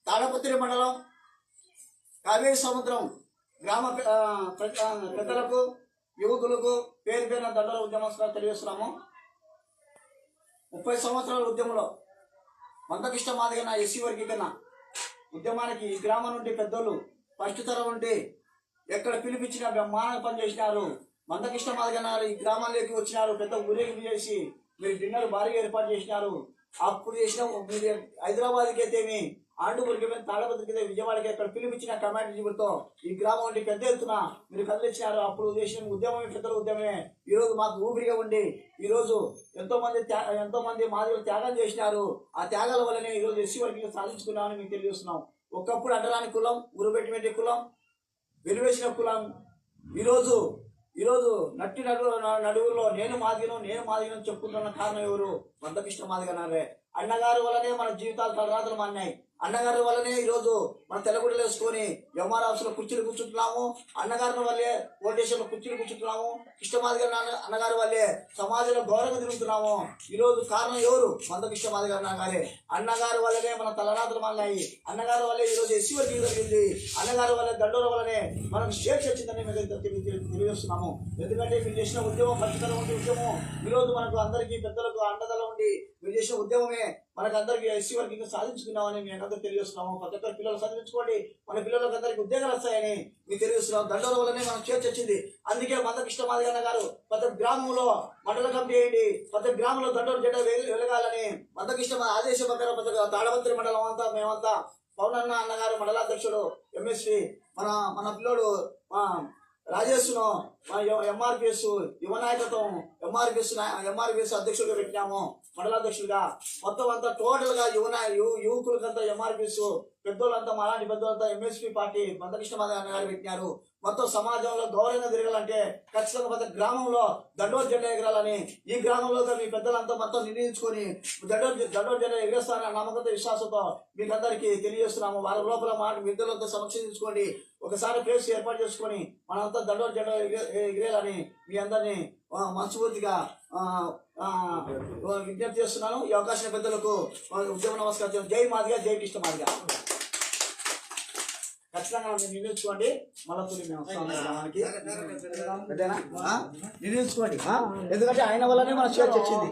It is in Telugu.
తాడపత్రి మండలం కావేరి సముద్రం గ్రామ పెద్దలకు యువకులకు పేరు పేరున దండల ఉద్యమస్తులు తెలియజేస్తున్నాము. 30 సంవత్సరాల ఉద్యమంలో మందకృష్ణ మాదిగన ఎస్సీ వర్గీకరణ ఉద్యమానికి ఈ గ్రామం నుండి పెద్దలు ఫస్ట్ తరం నుండి ఎక్కడ పిలిపించిన బ్రహ్మాండంగా పనిచేసినారు. మందకృష్ణ మాదిగన ఈ గ్రామంలోకి వచ్చినారు. పెద్ద ఊరేగింపు చేసి మీరు డిన్నర్ భారీగా ఏర్పాటు చేసినారు. అప్పుడు చేసిన మీరు హైదరాబాద్కి అయితేమి, ఆండుపూర్కి తాళపత్రికి అయితే విజయవాడకి ఎక్కడ పిలిపించిన కమాండ్ జీవులతో ఈ గ్రామం నుండి పెద్ద ఎత్తున మీరు కదిలిచ్చినారు. అప్పుడు చేసిన ఉద్యమమే పెద్దల ఉద్యమమే ఈరోజు మాకు ఊపిరిగా ఉండి ఈరోజు ఎంతో మంది మాదిగలు త్యాగం చేసినారు. ఆ త్యాగాల వల్లనే ఈరోజు ఎస్సీ వర్గీకరణ సాధించుకున్నామని మీకు తెలియజేస్తున్నాం. ఒకప్పుడు అడ్డరాని కులం, ఉరుబెట్టి కులం, వెలువేసిన కులం ఈరోజు నడువులో నేను మాదిగను చెప్పుకుంటున్న కారణం ఎవరు? మందకృష్ణ మాదిగనారే. అన్నగారు వల్లనే మన జీవితాలు తలరాతలు మాన్నాయి. అన్నగారి వల్లనే ఈరోజు మన తెల్లగుడ్డలు వేసుకొని ఎంఆర్ ఆఫీసులో కుర్చీలు కూర్చుంటున్నాము. అన్నగారి వల్లే ఓటేషన్లో కుర్చీలు కూర్చుంటున్నాము. కృష్ణమాదిగారి అన్నగారి వల్లే సమాజంలో గౌరవంగా తిరుగుతున్నాము. ఈరోజు కారణం ఎవరు? మందకృష్ణ మాదిగారి అన్నగారే. అన్నగారి వల్లనే మన తలరాతలు మాన్నాయి. అన్నగారి వల్లే ఈరోజు ఎస్సీ వర్గీకరణ జరిగింది. అన్నగారి వల్లే దండోర వల్లనే మనకు స్వేచ్ఛ వచ్చిందని మేము తెలియజేస్తున్నాము. ఎందుకంటే మీరు చేసిన ఉద్యమం పచ్చితనం ఉండే ఉద్యమం ఈరోజు మనకు అందరికీ పెద్దలకు అండదల ఉండి మీరు చేసిన ఉద్యమమే మనకు అందరికీ ఎస్సీ వర్గీకరణ సాధించుకున్నామని మేము అందరూ తెలియజేస్తున్నాము. ప్రతి ఒక్కరు పిల్లలు చదివించుకోండి, మన పిల్లలకు అందరికీ ఉద్యోగాలు వస్తాయని మీకు తెలియజేస్తున్నాం. దండోర వల్లనే మనం చేర్చి వచ్చింది. అందుకే మందకృష్ణ మాదిగన్న గారు ప్రతి గ్రామంలో మండల కమిటీ వేయండి, ప్రతి గ్రామంలో దండోర జెండా వెలగాలని మందకృష్ణ ఆదేశం ప్రకారం ప్రతి తాడపత్రి మండలం అంతా మేమంతా పవనన్న అన్నగారు మండలాధ్యక్షుడు ఎంఎస్వి మన పిల్లోడు రాజేష్ను ఎంఆర్పిఎస్ యువ నాయకత్వం ఎంఆర్పిఎస్ అధ్యక్షుడిగా పెట్టినాము, మండలాధ్యక్షుడిగా. మొత్తం అంతా టోటల్ గా యువకులకంతా ఎంఆర్పిఎస్, పెద్దోళ్ళంతా అలాంటి పెద్దోళ్ళంతా ఎంఎస్పీ పార్టీ మందకృష్ణ మాదిగన్న గారు పెట్టినారు. మొత్తం సమాజంలో గౌరవంగా తిరగాలంటే ఖచ్చితంగా ప్రతి గ్రామంలో దండోర జెండా ఎగరాలని ఈ గ్రామంలో మీ పెద్దలంతా మొత్తం నిర్ణయించుకొని దండోర జెండా ఎగరేస్తారన్న నమ్మకంతో విశ్వాసంతో మీకు అందరికీ తెలియజేస్తున్నాము. వారి లోపల మీ ఇద్దరులతో సమీక్షించుకోండి, ఒకసారి ప్లేస్ ఏర్పాటు చేసుకొని మనంతా దండోర జెండా ఎగిరేయాలని మీ అందరినీ మనస్ఫూర్తిగా విజ్ఞప్తి చేస్తున్నాను. ఈ అవకాశం పెద్దలకు ఉద్యమ నమస్కారం. జై మాదిగా, జై కృష్ణ మాదిగా. ఖచ్చితంగా మీరు నిర్ణయించుకోండి. మళ్ళీ నిర్ణయించుకోండి, ఎందుకంటే ఆయన వల్లనే మన స్వేచ్ఛ వచ్చింది.